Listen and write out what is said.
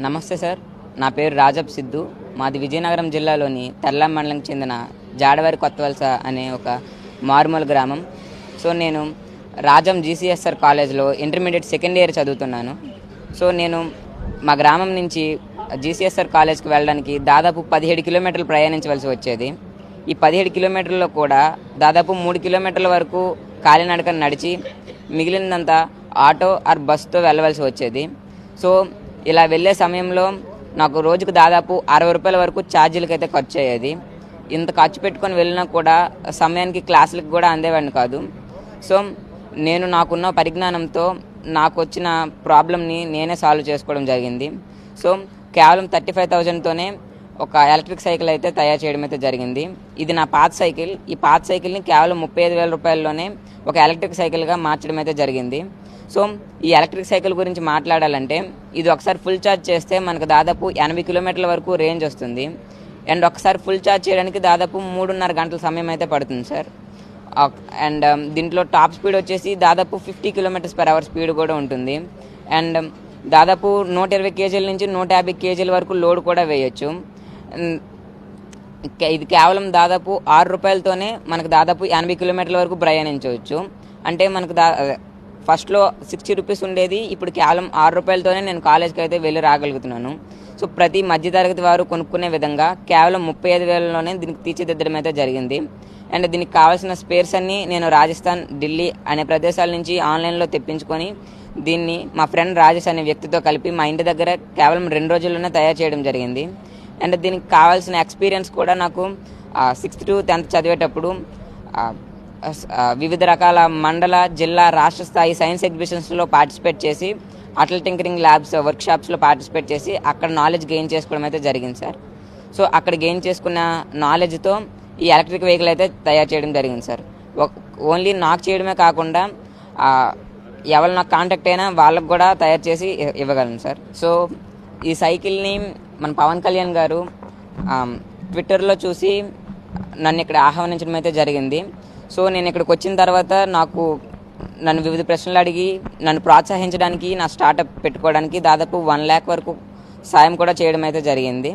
నమస్తే సార్. నా పేరు రాజబ్ సిద్ధు. మాది విజయనగరం జిల్లాలోని తర్లాం మండలంకి చెందిన జాడవారి కొత్తవలస అనే ఒక మారుమూల గ్రామం. సో నేను రాజం జీసీఎస్ఆర్ కాలేజ్లో ఇంటర్మీడియట్ సెకండ్ ఇయర్ చదువుతున్నాను. సో నేను మా గ్రామం నుంచి జీసీఎస్ఆర్ కాలేజ్కి వెళ్ళడానికి దాదాపు 17 కిలోమీటర్లు ప్రయాణించవలసి వచ్చేది. ఈ 17 కిలోమీటర్లలో కూడా దాదాపు 3 కిలోమీటర్ల వరకు కాలినడకన నడిచి మిగిలినంతా ఆటో ఆర్ బస్తో వెళ్ళవలసి వచ్చేది. సో ఇలా వెళ్ళే సమయంలో నాకు రోజుకు దాదాపు 60 రూపాయల వరకు ఛార్జీలకి అయితే ఖర్చు అయ్యేది. ఇంత ఖర్చు పెట్టుకొని వెళ్ళినా కూడా సమయానికి క్లాసులకు కూడా అందేవాడిని కాదు. సో నేను నాకున్న పరిజ్ఞానంతో నాకు వచ్చిన ప్రాబ్లమ్ని నేనే సాల్వ్ చేసుకోవడం జరిగింది. సో కేవలం 35,000తోనే ఒక ఎలక్ట్రిక్ సైకిల్ అయితే తయారు చేయడం అయితే జరిగింది. ఇది నా పాత సైకిల్. ఈ పాత సైకిల్ని కేవలం 35,000 రూపాయల్లోనే ఒక ఎలక్ట్రిక్ సైకిల్గా మార్చడం అయితే జరిగింది. సో ఈ ఎలక్ట్రిక్ సైకిల్ గురించి మాట్లాడాలంటే ఇది ఒకసారి ఫుల్ ఛార్జ్ చేస్తే మనకు దాదాపు 80 కిలోమీటర్ల వరకు రేంజ్ వస్తుంది. అండ్ ఒకసారి ఫుల్ ఛార్జ్ చేయడానికి దాదాపు 3.5 గంటల సమయం అయితే పడుతుంది సార్. అండ్ దీంట్లో టాప్ స్పీడ్ వచ్చేసి దాదాపు 50 km/h స్పీడ్ కూడా ఉంటుంది. అండ్ దాదాపు 120 కేజీల నుంచి 150 కేజీల వరకు లోడ్ కూడా వేయచ్చు. ఇది కేవలం దాదాపు 6 రూపాయలతోనే మనకు దాదాపు 80 కిలోమీటర్ల వరకు ప్రయాణించవచ్చు. అంటే మనకు ఫస్ట్లో 60 రూపీస్ ఉండేది, ఇప్పుడు కేవలం 6 రూపాయలతోనే నేను కాలేజ్కి అయితే వెళ్ళి రాగలుగుతున్నాను. సో ప్రతి మధ్యతరగతి వారు కొనుక్కునే విధంగా కేవలం 35,000లోనే దీనికి తీర్చిదిద్దడం అయితే జరిగింది. అండ్ దీనికి కావాల్సిన స్పేర్స్ అన్నీ నేను రాజస్థాన్, ఢిల్లీ అనే ప్రదేశాల నుంచి ఆన్లైన్లో తెప్పించుకొని దీన్ని మా ఫ్రెండ్ రాజేష్ అనే వ్యక్తితో కలిపి మా ఇంటి దగ్గర కేవలం 2 రోజుల్లోనే తయారు చేయడం జరిగింది. అండ్ దీనికి కావాల్సిన ఎక్స్పీరియన్స్ కూడా నాకు 6th to 10th చదివేటప్పుడు వివిధ రకాల మండల, జిల్లా, రాష్ట్ర స్థాయి సైన్స్ ఎగ్జిబిషన్స్లో పార్టిసిపేట్ చేసి అటల్ టింకరింగ్ ల్యాబ్స్ వర్క్షాప్స్లో పార్టిసిపేట్ చేసి అక్కడ నాలెడ్జ్ గెయిన్ చేసుకోవడం అయితే జరిగింది సార్. సో అక్కడ గెయిన్ చేసుకున్న నాలెడ్జ్తో ఈ ఎలక్ట్రిక్ వెహికల్ అయితే తయారు చేయడం జరిగింది సార్. ఓన్లీ నాకు చేయడమే కాకుండా ఎవరు నాకు కాంటాక్ట్ అయినా వాళ్ళకు కూడా తయారు చేసి ఇవ్వగలను సార్. సో ఈ సైకిల్ని మన పవన్ కళ్యాణ్ గారు ట్విట్టర్లో చూసి నన్ను ఇక్కడ ఆహ్వానించడం అయితే జరిగింది. సో నేను ఇక్కడికి వచ్చిన తర్వాత నన్ను వివిధ ప్రశ్నలు అడిగి నన్ను ప్రోత్సహించడానికి, నా స్టార్టప్ పెట్టుకోవడానికి దాదాపు 1 lakh వరకు సాయం కూడా చేయడం అయితే జరిగింది.